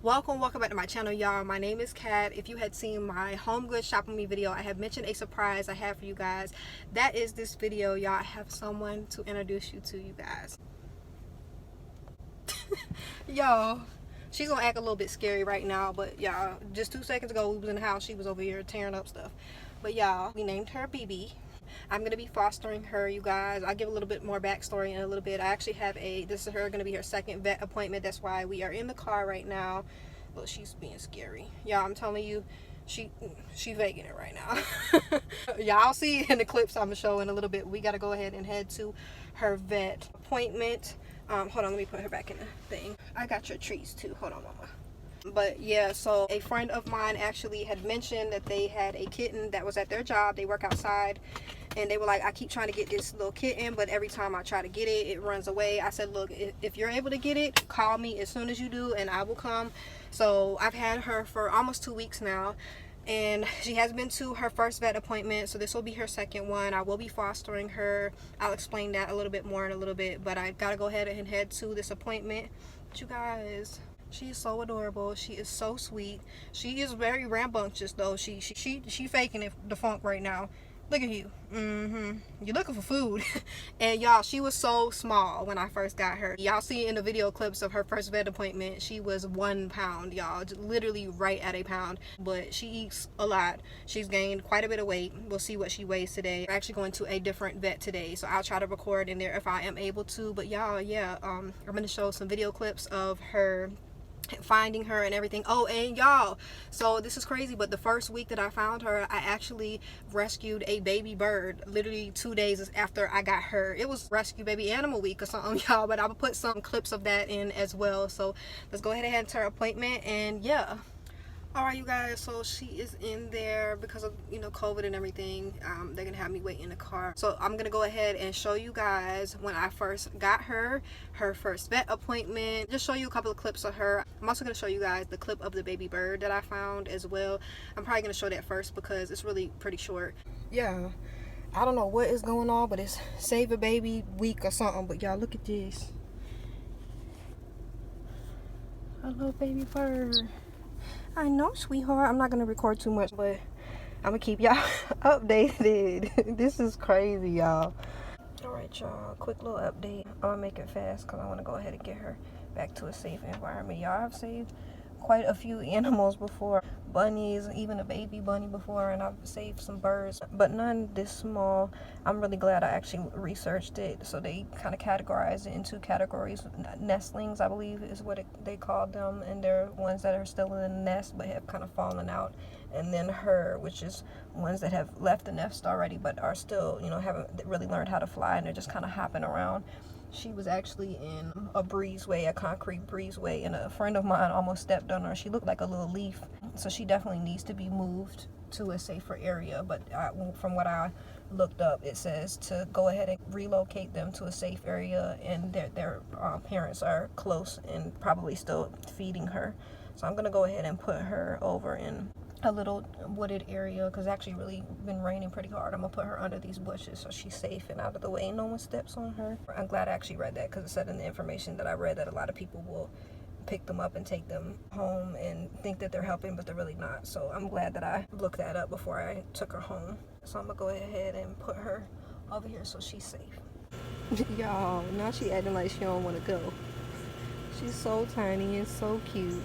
Welcome back to my channel, y'all. My name is Kat. If you had seen my home goods shop with me video, I have mentioned a surprise I have for you guys. That is this video, y'all. I have someone to introduce you to, you guys. Y'all, she's gonna act a little bit scary right now, but y'all, just 2 seconds ago we was in the house, she was over here tearing up stuff. But y'all, we named her BB. I'm gonna be fostering her, you guys. I'll give a little bit more backstory in a little bit. I actually have this is gonna be her second vet appointment. That's why we are in the car right now. Look, she's being scary, y'all. I'm telling you, she faking it right now. Y'all see it in the clips I'm gonna show in a little bit. We gotta go ahead and head to her vet appointment. Hold on, let me put her back in the thing. I got your treats too. Hold on, mama. But yeah, so a friend of mine actually had mentioned that they had a kitten that was at their job. They work outside, and they were like, I keep trying to get this little kitten, but every time I try to get it, it runs away. I said, look, if you're able to get it, call me as soon as you do and I will come. So I've had her for almost 2 weeks now, and she has been to her first vet appointment, so this will be her second one. I will be fostering her. I'll explain that a little bit more in a little bit, but I gotta go ahead and head to this appointment. But you guys, she is so adorable. She is so sweet. She is very rambunctious though. She faking it, the funk right now. Look at you. You're looking for food. And y'all, she was so small when I first got her. Y'all see in the video clips of her first vet appointment, she was 1 pound, y'all. Literally right at a pound. But she eats a lot. She's gained quite a bit of weight. We'll see what she weighs today. We're actually going to a different vet today, so I'll try to record in there if I am able to. But y'all, yeah, I'm gonna show some video clips of her finding her and everything. Oh, and y'all, so this is crazy, but the first week that I found her, I actually rescued a baby bird literally 2 days after I got her. It was Rescue Baby Animal Week or something, y'all, but I'll put some clips of that in as well. So let's go ahead and head to her appointment. And yeah, all right, you guys, so she is in there because of, you know, COVID and everything. They're gonna have me wait in the car, so I'm gonna go ahead and show you guys when I first got her first vet appointment. Just show you a couple of clips of her. I'm also gonna show you guys the clip of the baby bird that I found as well. I'm probably gonna show that first because it's really pretty short. Yeah, I don't know what is going on, but it's Save a Baby Week or something. But y'all, look at this. Hello, baby bird. I know, sweetheart. I'm not gonna record too much, but I'm gonna keep y'all updated. This is crazy, y'all. All right, y'all, quick little update. I'm gonna make it fast because I want to go ahead and get her back to a safe environment. Y'all, I've saved quite a few animals before, bunnies, even a baby bunny before, and I've saved some birds, but none this small. I'm really glad I actually researched it. So they kind of categorize it in 2 categories. Nestlings, I believe, is what they call them, and they're ones that are still in the nest but have kind of fallen out. And then her, which is ones that have left the nest already but are still, you know, haven't really learned how to fly, and they're just kind of hopping around. She was actually in a breezeway, a concrete breezeway, and a friend of mine almost stepped on her. She looked like a little leaf, so she definitely needs to be moved to a safer area. But from what I looked up, it says to go ahead and relocate them to a safe area, and their parents are close and probably still feeding her. So I'm gonna go ahead and put her over in a little wooded area because it's actually really been raining pretty hard. I'm gonna put her under these bushes so she's safe and out of the way and no one steps on her. I'm glad I actually read that because it said in the information that I read that a lot of people will pick them up and take them home and think that they're helping, but they're really not. So I'm glad that I looked that up before I took her home. So I'm gonna go ahead and put her over here so she's safe. Y'all, now she acting like she don't want to go. She's so tiny and so cute.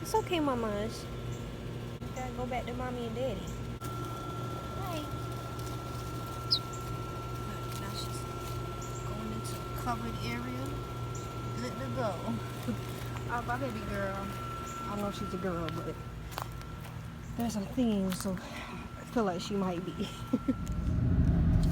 It's okay, mama. Gotta go back to mommy and daddy. Right. Now she's going into a covered area. Good to go. Oh, my baby girl. I know she's a girl, but there's some things, so I feel like she might be.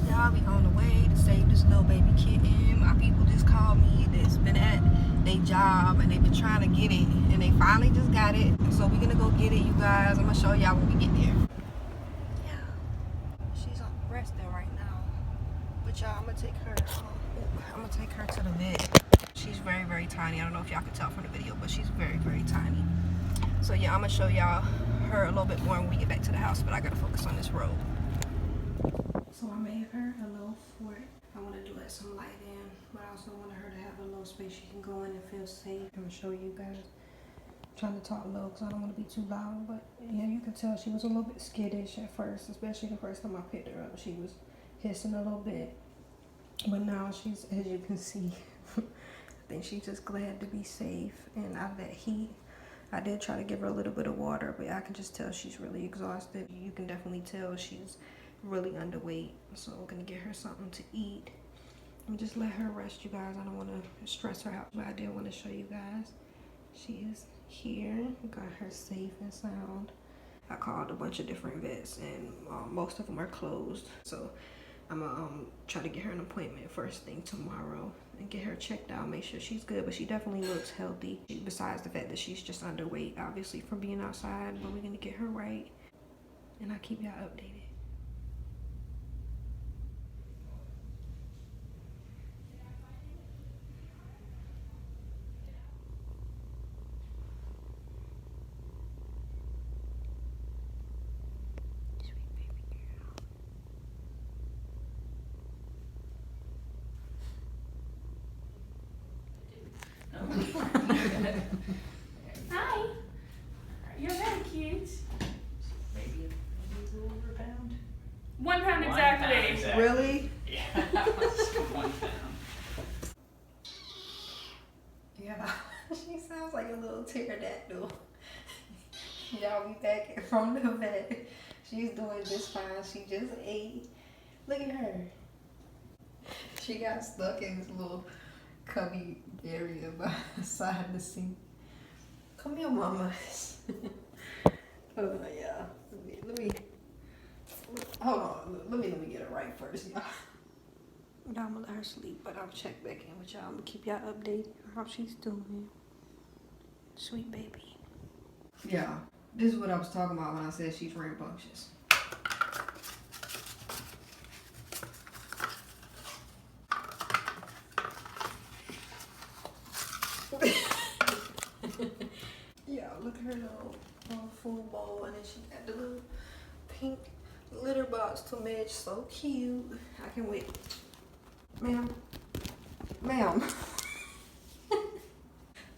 Y'all, be on the way to save this little baby kitten. My people just called me that's been at their job and they've been trying to get it, and they finally just got it. So we're gonna go get it, you guys. I'm gonna show y'all when we get there. Yeah, she's resting right now. But y'all, I'm gonna take her to the vet. She's very, very tiny. I don't know if y'all can tell from the video, but she's very, very tiny. So yeah, I'm gonna show y'all her a little bit more when we get back to the house, but I gotta focus on this road. So I made her a little fort. I want to let some light in, but I also want her to have a little space she can go in and feel safe. I'm gonna show you guys. trying to talk low because I don't want to be too loud. But yeah, you could tell she was a little bit skittish at first, especially the first time I picked her up. She was hissing a little bit. But now she's, as you can see, I think she's just glad to be safe. And out of that heat, I did try to give her a little bit of water, but I can just tell she's really exhausted. You can definitely tell she's really underweight. So I'm gonna get her something to eat and just let her rest, you guys. I don't want to stress her out, but I did want to show you guys. She is here. We got her safe and sound. I called a bunch of different vets and most of them are closed. So I'm gonna try to get her an appointment first thing tomorrow and get her checked out, make sure she's good. But she definitely looks healthy, besides the fact that she's just underweight, obviously, from being outside. But we're gonna get her right, and I'll keep y'all updated. Hi. You're very cute. Maybe a little over a pound. 1 pound 1 exactly. pound exactly. Really? Yeah, it's 1 pound. Yeah, she sounds like a little pterodactyl. Y'all be back from the vet. She's doing just fine. She just ate. Look at her. She got stuck in this little cubby area beside the sink. Come here, mama. Oh yeah. Let me hold on. Let me get it right first, y'all. I'm gonna let her sleep, but I'll check back in with y'all. I'm gonna keep y'all updated on how she's doing. Sweet baby. Yeah, this is what I was talking about when I said she's rambunctious. Yeah, look at her little full bowl, and then she got the little pink litter box to match. So cute. I can wait. Ma'am. Ma'am.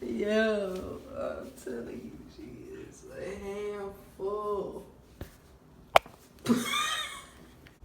Yo, I'm telling you, she is a handful.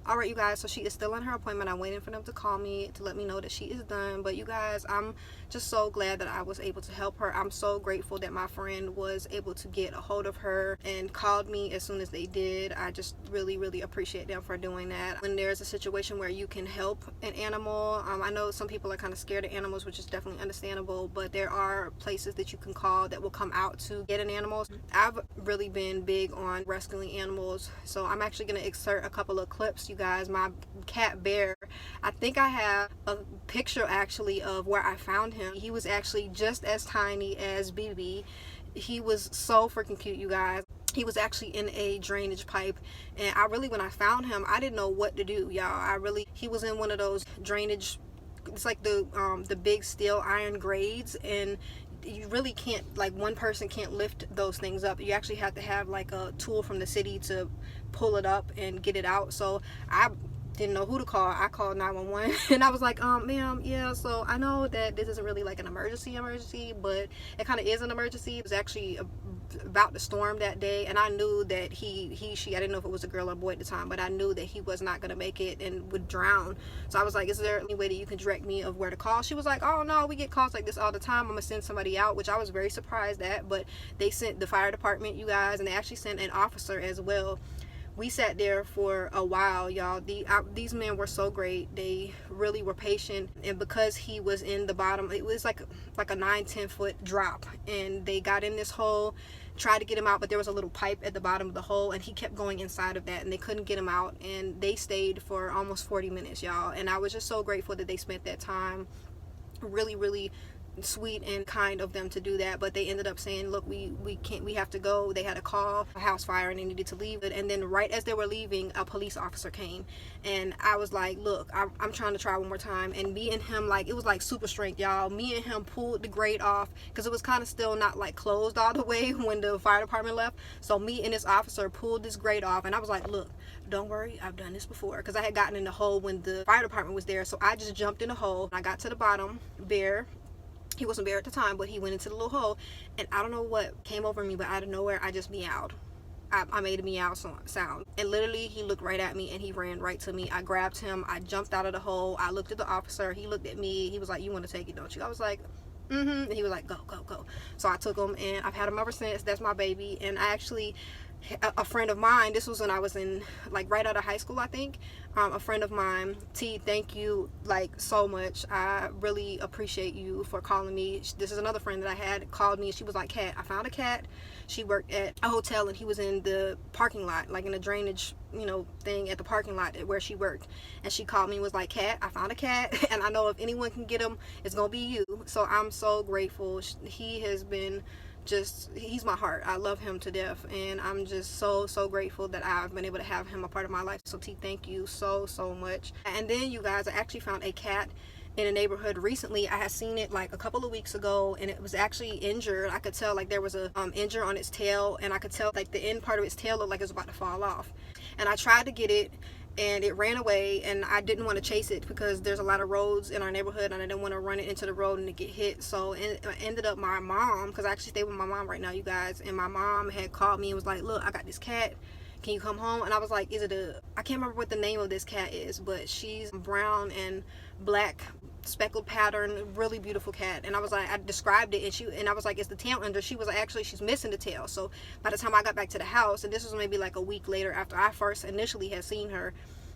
Alright, you guys, so she is still on her appointment. I'm waiting for them to call me to let me know that she is done. But you guys, I'm just so glad that I was able to help her. I'm so grateful that my friend was able to get a hold of her and called me as soon as they did. I just really appreciate them for doing that. When there's a situation where you can help an animal, I know some people are kind of scared of animals, which is definitely understandable, but there are places that you can call that will come out to get an animal. I've really been big on rescuing animals, so I'm actually going to excerpt a couple of clips, you guys. My cat Bear, I think I have a picture actually of where I found him. He was actually just as tiny as BB. He was so freaking cute, you guys. He was actually in a drainage pipe, and when I found him, I didn't know what to do, y'all. He was in one of those drainage, it's like the big steel iron grades, and you really can't, like, one person can't lift those things up. You actually have to have like a tool from the city to pull it up and get it out. So I didn't know who to call. I called 911 and I was like, ma'am, yeah, so I know that this isn't really like an emergency, but it kind of is an emergency. It was actually about to storm that day, and I knew that she, I didn't know if it was a girl or boy at the time, but I knew that he was not going to make it and would drown. So I was like, is there any way that you can direct me of where to call? She was like, oh no, we get calls like this all the time. I'm gonna send somebody out, which I was very surprised at, but they sent the fire department, you guys, and they actually sent an officer as well. We sat there for a while, y'all. These men were so great. They really were patient, and because he was in the bottom, it was like a 9-10 foot drop, and they got in this hole, tried to get him out, but there was a little pipe at the bottom of the hole, and he kept going inside of that, and they couldn't get him out, and they stayed for almost 40 minutes, y'all. And I was just so grateful that they spent that time. Really sweet and kind of them to do that. But they ended up saying, look, we have to go. They had a call, a house fire, and they needed to leave it. And then right as they were leaving, a police officer came, and I was like, look, I'm trying to try one more time. And me and him, like, it was like super strength, y'all. Me and him pulled the grate off because it was kind of still not like closed all the way when the fire department left. So me and this officer pulled this grate off, and I was like, look, don't worry, I've done this before, because I had gotten in the hole when the fire department was there. So I just jumped in the hole. I got to the bottom. Bear, He wasn't a bear at the time, but he went into the little hole, and I don't know what came over me, but out of nowhere I just meowed. I made a meow sound, and literally he looked right at me and he ran right to me. I grabbed him, I jumped out of the hole, I looked at the officer, he looked at me, he was like, "You want to take it, don't you?" I was like, and he was like, "Go, go, go." So I took him, and I've had him ever since. That's my baby. And I actually, a friend of mine, this was when I was in, like, right out of high school, I think. A friend of mine, T, thank you, like, so much. I really appreciate you for calling me. This is another friend that I had, called me, and she was like, "Cat, I found a cat." She worked at a hotel, and he was in the parking lot, like in the drainage, you know, thing at the parking lot where she worked. And she called me and was like, "Cat, I found a cat, and I know if anyone can get him, it's gonna be you." So I'm so grateful. He has been just, he's my heart. I love him to death, and I'm just so grateful that I've been able to have him a part of my life. So T, thank you so much. And then, you guys, I actually found a cat in a neighborhood recently. I had seen it like a couple of weeks ago, and it was actually injured. I could tell like there was a injury on its tail, and I could tell like the end part of its tail looked like it was about to fall off. And I tried to get it, and it ran away, and I didn't want to chase it because there's a lot of roads in our neighborhood, and I didn't want to run it into the road and it get hit. So it ended up my mom, because I actually stay with my mom right now, you guys, and my mom had called me and was like, "Look, I got this cat, can you come home?" And I was like, I can't remember what the name of this cat is, but she's brown and black speckled pattern, really beautiful cat. And I was like, I described it, and I was like, "It's the tail under." She was like, "Actually, she's missing the tail." So by the time I got back to the house, and this was maybe like a week later after I first initially had seen her,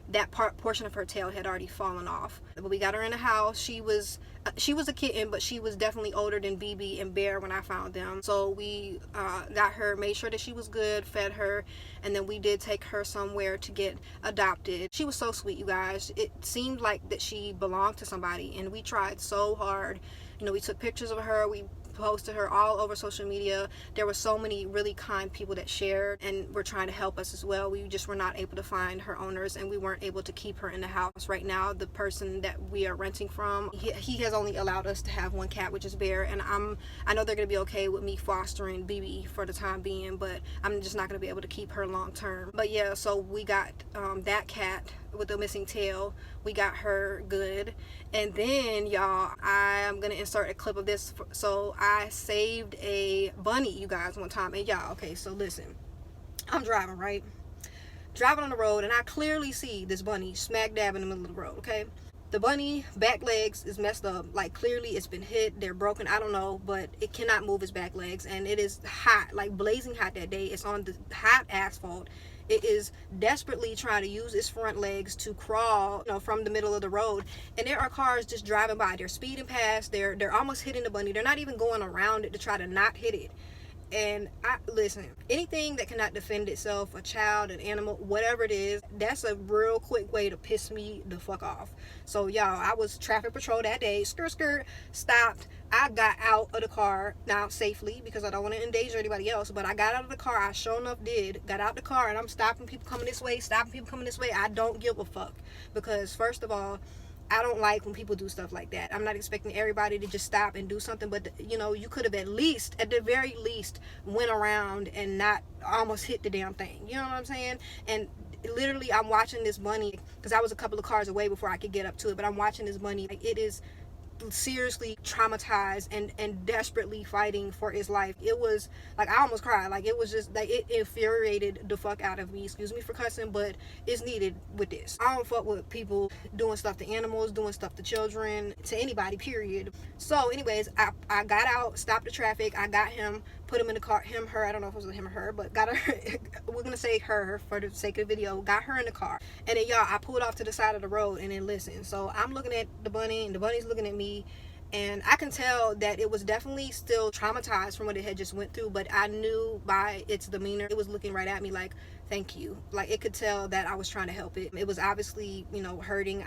that portion of her tail had already fallen off. But we got her in the house. She was a kitten, but she was definitely older than BB and Bear when I found them. So we got her, made sure that she was good, fed her, and then we did take her somewhere to get adopted. She was so sweet, you guys. It seemed like that she belonged to somebody, and we tried so hard. You know, we took pictures of her, we posted her all over social media. There were so many really kind people that shared and were trying to help us as well. We just were not able to find her owners, and we weren't able to keep her in the house. Right now, the person that we are renting from, he has only allowed us to have one cat, which is Bear, and I know they're gonna be okay with me fostering BB for the time being, but I'm just not gonna be able to keep her long term. But yeah, so we got that cat with the missing tail. We got her good. And then, y'all, I am gonna insert a clip of this. So I saved a bunny, you guys, one time. And y'all, okay, so listen, I'm driving, right? Driving on the road, and I clearly see this bunny smack dab in the middle of the road, okay? The bunny back legs is messed up. Like, clearly it's been hit, they're broken, I don't know, but it cannot move its back legs, and it is hot, like blazing hot that day. It's on the hot asphalt. It is desperately trying to use its front legs to crawl, you know, from the middle of the road. And there are cars just driving by. They're speeding past. They're almost hitting the bunny. They're not even going around it to try to not hit it. And listen, anything that cannot defend itself, a child, an animal, whatever it is, that's a real quick way to piss me the fuck off. So y'all, I was traffic patrol that day, skirt, stopped. I got out of the car, now safely, because I don't want to endanger anybody else, but I got out of the car. I sure enough got out the car, and I'm stopping people coming this way, I don't give a fuck, because first of all, I don't like when people do stuff like that. I'm not expecting everybody to just stop and do something, but you know, you could have at the very least went around and not almost hit the damn thing. You know what I'm saying? And literally, I'm watching this bunny, because I was a couple of cars away before I could get up to it, but I'm watching this bunny. Like, it is seriously traumatized and desperately fighting for its life. It was like, I almost cried. Like, it was just like, it infuriated the fuck out of me. Excuse me for cussing, but it's needed with this. I don't fuck with people doing stuff to animals, doing stuff to children, to anybody, period. So anyways, I got out, stopped the traffic, I got him, put him in the car, him, her, I don't know if it was him or her, but got her, we're gonna say her for the sake of the video, got her in the car. And then y'all, I pulled off to the side of the road, and then listen, so I'm looking at the bunny, and the bunny's looking at me, and I can tell that it was definitely still traumatized from what it had just went through, but I knew by its demeanor, it was looking right at me like, thank you. Like, it could tell that I was trying to help it. It was obviously, you know, hurting.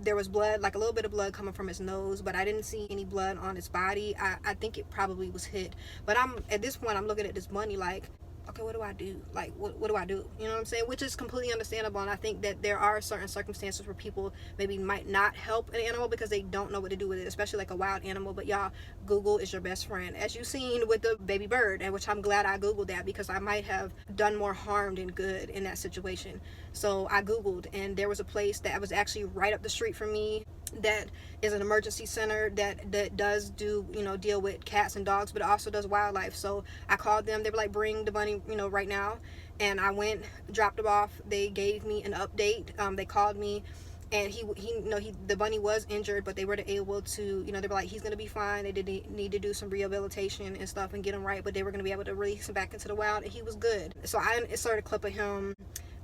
There was blood, like a little bit of blood coming from its nose, but I didn't see any blood on its body. I think it probably was hit. But at this point, I'm looking at this bunny like, okay, what do I do? Like, what do I do? You know what I'm saying? Which is completely understandable, and I think that there are certain circumstances where people maybe might not help an animal because they don't know what to do with it, especially like a wild animal. But y'all, Google is your best friend, as you've seen with the baby bird, and which I'm glad I Googled that, because I might have done more harm than good in that situation. So I Googled, and there was a place that was actually right up the street from me. that is an emergency center that does do, you know, deal with cats and dogs, but it also does wildlife. So I called them. They were like, bring the bunny, you know, right now. And I went, dropped him off. They gave me an update. They called me, and the bunny was injured, but they were able to, you know, they were like, he's gonna be fine. They did need to do some rehabilitation and stuff and get him right, but they were gonna be able to release him back into the wild, and he was good. So I inserted a clip of him,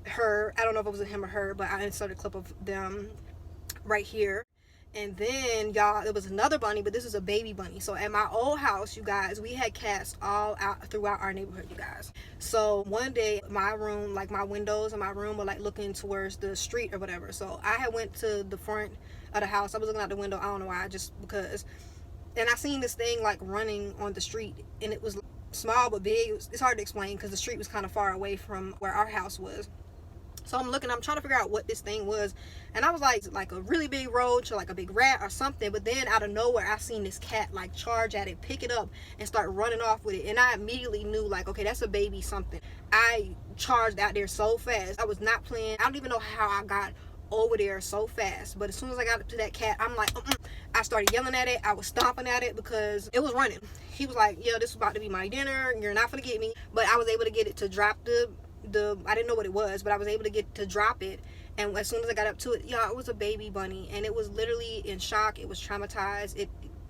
her, I don't know if it was him or her, but I inserted a clip of them right here. And then, y'all, it was another bunny, but this is a baby bunny. So at my old house, you guys, we had cats all out throughout our neighborhood, you guys. So one day, my room, like my windows in my room were like looking towards the street or whatever. So I had went to the front of the house. I was looking out the window. I don't know why, just because. And I seen this thing like running on the street, and it was small but big. It's hard to explain because the street was kind of far away from where our house was. So I'm looking, I'm trying to figure out what this thing was, and I was like a really big roach or like a big rat or something. But then out of nowhere, I seen this cat like charge at it, pick it up, and start running off with it. And I immediately knew, like, okay, that's a baby something. I charged out there so fast. I was not playing. I don't even know how I got over there so fast, but as soon as I got up to that cat, I'm like, I started yelling at it. I was stomping at it because it was running. He was like, yeah, this is about to be my dinner. You're not gonna get me. But I was able to get it to drop the I didn't know what it was, but I was able to get to drop it. And as soon as I got up to it, y'all, it was a baby bunny, and it was literally in shock. It was traumatized.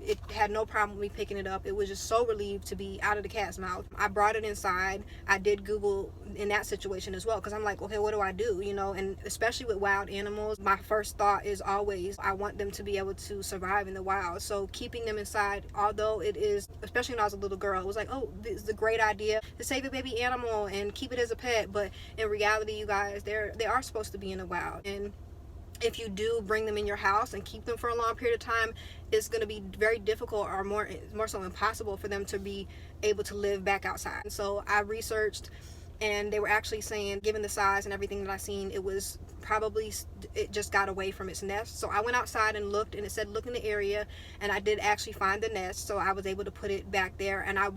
It had no problem with me picking it up. It was just so relieved to be out of the cat's mouth. I brought it inside. I did Google in that situation as well, because I'm like, okay, what do I do? You know, and especially with wild animals, my first thought is always, I want them to be able to survive in the wild. So keeping them inside, although it is, especially when I was a little girl, it was like, oh, this is a great idea to save a baby animal and keep it as a pet. But in reality, you guys, they are supposed to be in the wild. And if you do bring them in your house and keep them for a long period of time, it's going to be very difficult, or more so impossible, for them to be able to live back outside. So I researched, and they were actually saying, given the size and everything that I seen, it was probably, it just got away from its nest. So I went outside and looked, and it said look in the area, and I did actually find the nest. So I was able to put it back there, and I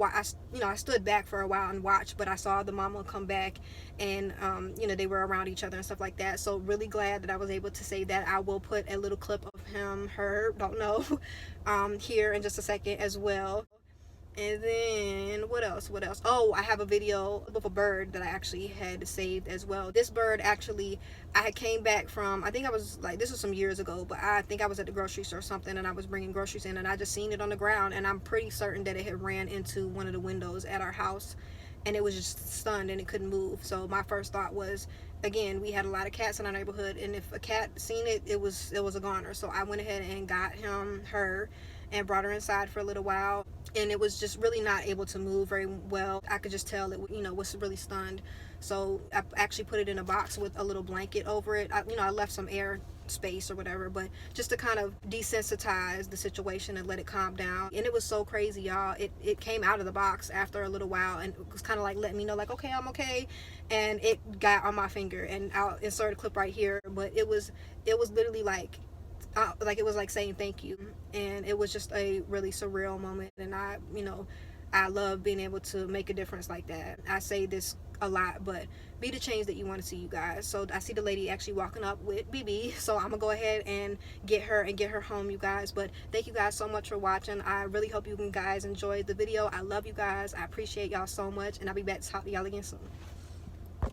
stood back for a while and watched, but I saw the mama come back, and they were around each other and stuff like that. So really glad that I was able to say that. I will put a little clip of him, her, don't know, here in just a second as well. And then what else? Oh, I have a video of a bird that I actually had saved as well. This bird, actually, I had came back from, I think I was like, this was some years ago, but I think I was at the grocery store or something, and I was bringing groceries in, and I just seen it on the ground, and I'm pretty certain that it had ran into one of the windows at our house, and it was just stunned and it couldn't move. So my first thought was, again, we had a lot of cats in our neighborhood, and if a cat seen it, it was a goner. So I went ahead and got her, and brought her inside for a little while, and it was just really not able to move very well. I could just tell it, was really stunned. So I actually put it in a box with a little blanket over it. I left some air space or whatever, but just to kind of desensitize the situation and let it calm down. And it was so crazy, y'all. It came out of the box after a little while, and it was kind of like letting me know, like, okay, I'm okay. And it got on my finger, and I'll insert a clip right here, but it was literally like it was like saying thank you. And it was just a really surreal moment, and I love being able to make a difference like that. I say this a lot, but be the change that you want to see, you guys. So I see the lady actually walking up with BB, so I'm gonna go ahead and get her home, you guys. But thank you guys so much for watching. I really hope you guys enjoyed the video. I love you guys. I appreciate y'all so much, and I'll be back to talk to y'all again soon.